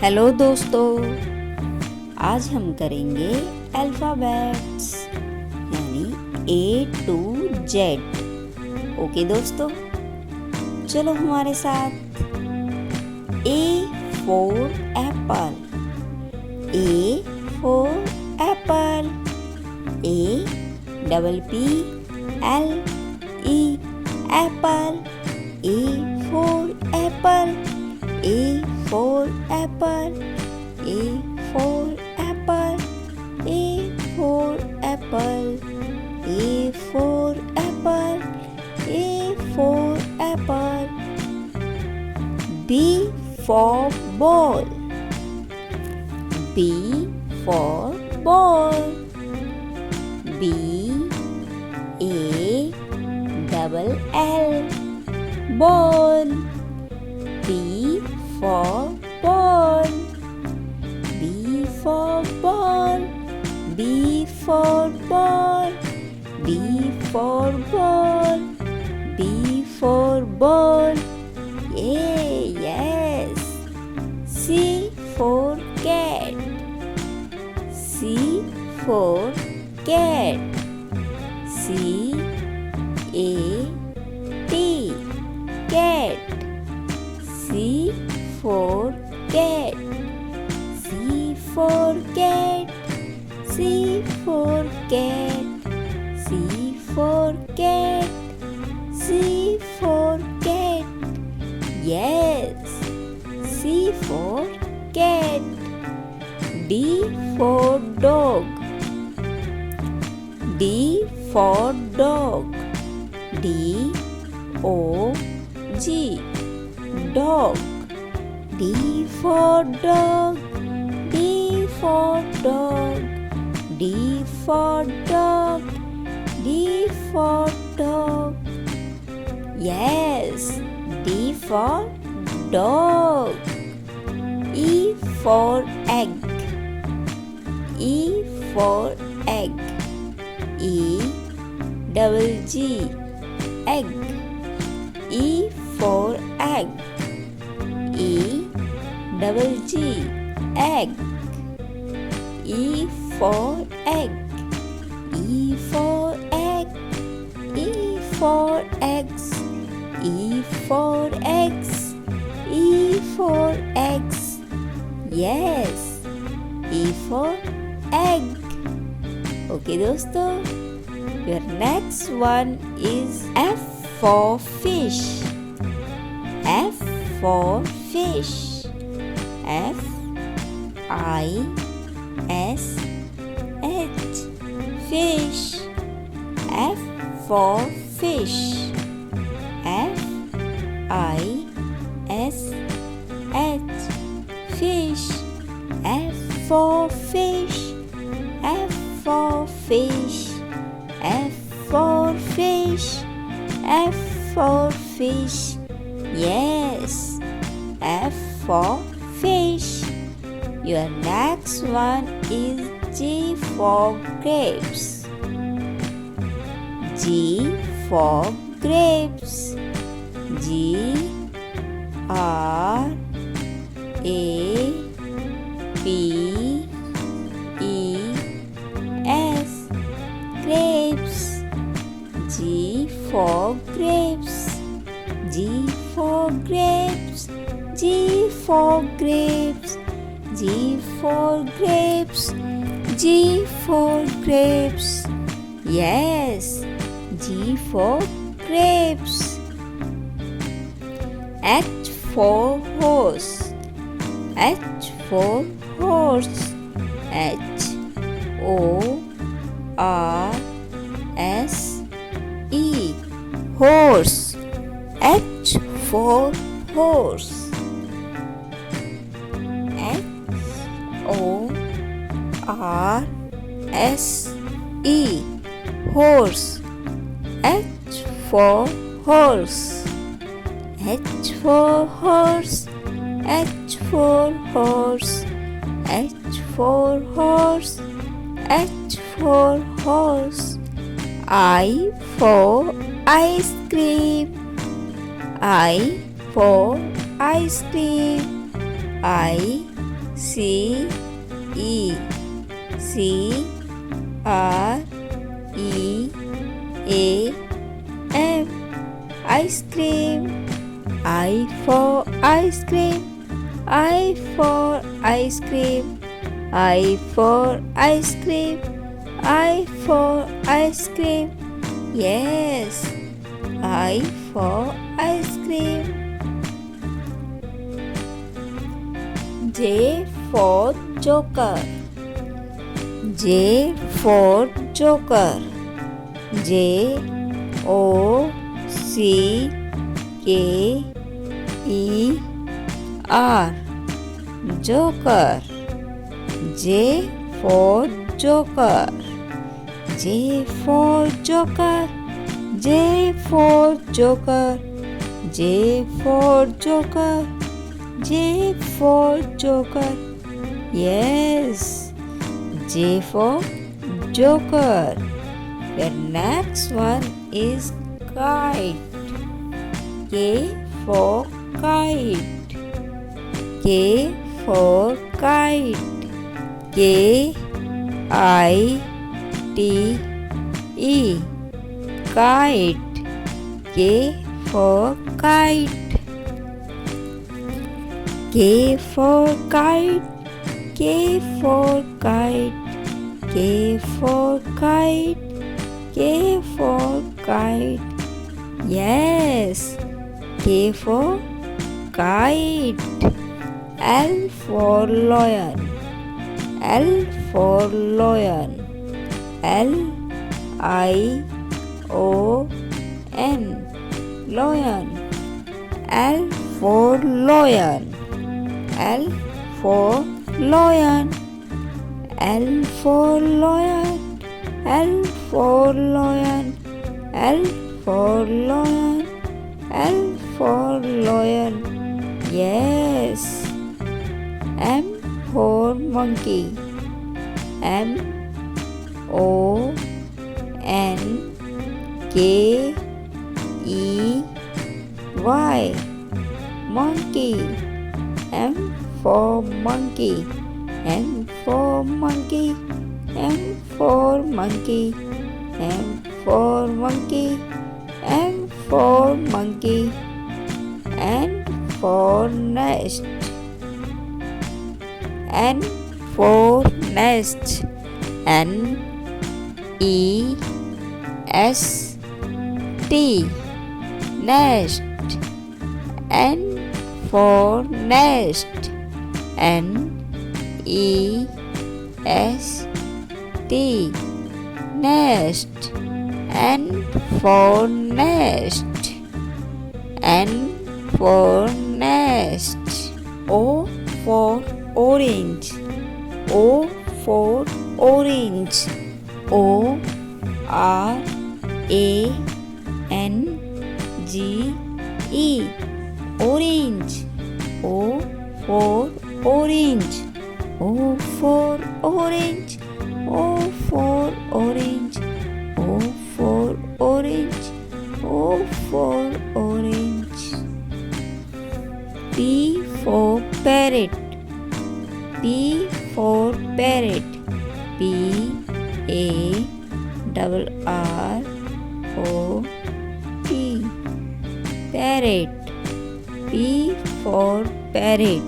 Hello दोस्तों, आज हम करेंगे अल्फ़ाबेट्स यानी A to Z। ओके दोस्तों, चलो हमारे साथ। A for apple, A for apple, A double P L E apple, A for apple, A for apple, A for apple, A for apple, A for apple, A for apple. B for ball, B for ball, B A double L ball, B for ball, B for ball, B for ball, B for ball, B for ball. Yay, yes. C for cat, C for cat, C A T cat, C for cat, C for cat, C for cat, C for cat, C for cat. Yes, C for cat. D for dog, D for dog, D O G dog, D for dog, D for dog, D for dog, D for dog. Yes, D for dog. E for egg, E for egg, E double G egg, E for egg, E double G egg, E for egg, E for egg, E for eggs, E for eggs, E for eggs. Yes, E for egg. Okay दोस्तों, your next one is F for fish, F for fish, F I S H fish, F for fish, F I S H fish, F for fish, F for fish, F for fish, F for fish. Yes, F for fish. Your next one is G for grapes, G for grapes, G R A P E S grapes, G for grapes, G for grapes, G for grapes, G for grapes, G for grapes. Yes, G for grapes. H for horse, H for horse, H O R S E horse, H for horse, H O R S E horse, H for horse, H for horse, H for horse, H for horse, H for horse. I for ice cream, I for ice cream, I C E C R E A M. Ice cream. I for ice cream. I for ice cream. I for ice cream. I for ice cream. Yes, I for ice cream. J for joker. J for joker. J O C K E R. Joker. J for joker. J for joker. J for joker. J for joker. J for joker. Yes, J for joker. The next one is kite. K for kite. K for kite. K I T E. Kite. K for kite. K for kite. K for kite. K for kite. K for kite. Yes, K for kite. L for lion. L for lion. L I O N. Lion. L for lion. L for lion. L for lion. L for lion. L for lion. L for lion. Yes. M for monkey. M O N K E Y. Monkey. M for monkey. M for monkey. M for monkey. M for monkey. M for monkey. N for nest. N for nest. N E S T. Nest. N for nest. N E S T. Nest. N for nest. N for nest. O for orange. O for orange. O R A N G E. Orange. O for orange. O for orange. O for orange. O for orange. O for orange. P for parrot. P for parrot. P A R O T. Parrot. P for parrot.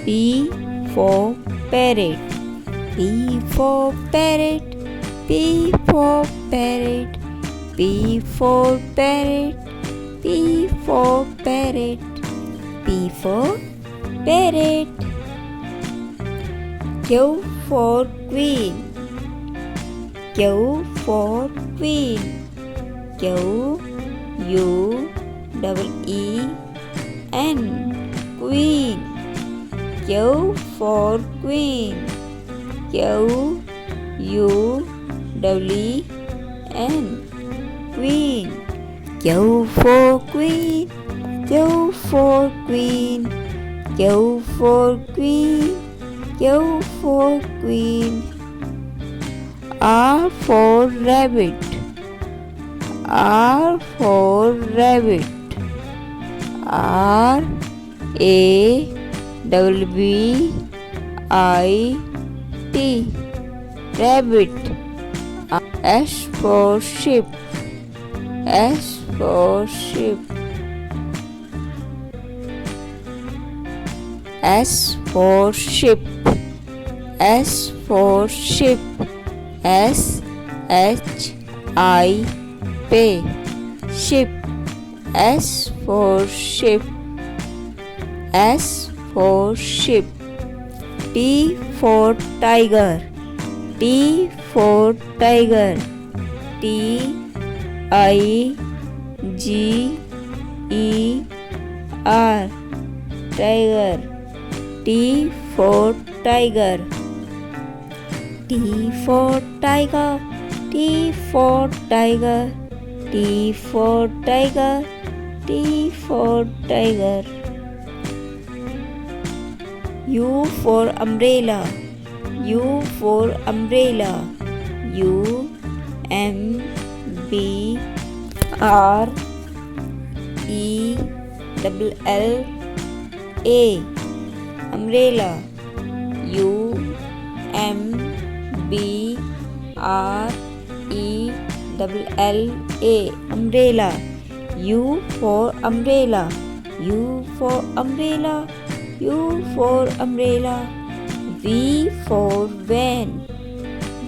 P for parrot. P for parrot. P for parrot. P for parrot. P for parrot. P for parrot. Q for queen. Q for queen. Q U E N. Queen. Q for queen. Q U E N. Queen. Q for queen. Q for queen. Q for queen. Q for queen. R for rabbit. R for rabbit. R A B B I T, rabbit. S for sheep. S for sheep. S for sheep. S for sheep. S H I P, sheep. S for sheep. S for sheep. T for tiger. T for tiger. T I G E R, tiger. T for tiger. T for tiger. T for tiger. T for tiger. T for tiger. U for umbrella. U for umbrella. U M B R E L L A, umbrella. U M B R E L A, umbrella. U for umbrella. U for umbrella. U for umbrella. V for van.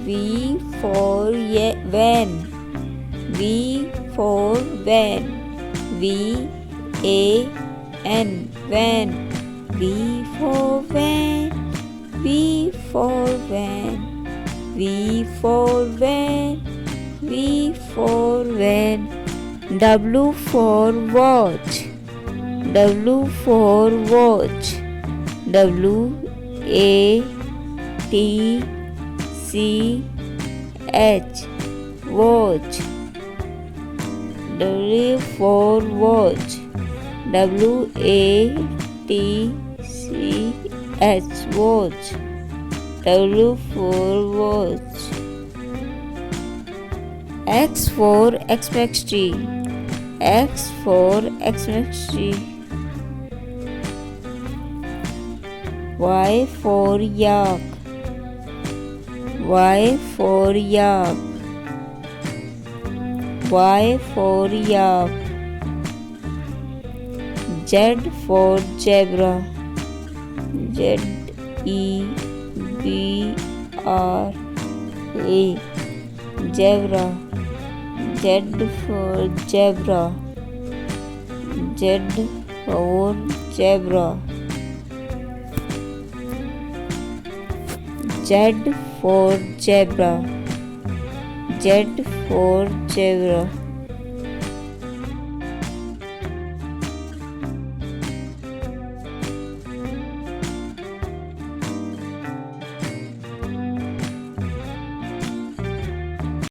V for van. V for van. V A N, van. V for van. V for van. V for van. V for van. W for watch. W for watch. W A T C H, watch. W for watch. W A T C H, watch. W for watch. X for Xmas tree. X for Xmas tree. Y for yak. Y for yak. Y for yak. Z for zebra. Z E B R A, zebra. Z for zebra. Z for zebra. Z for zebra. Z for zebra.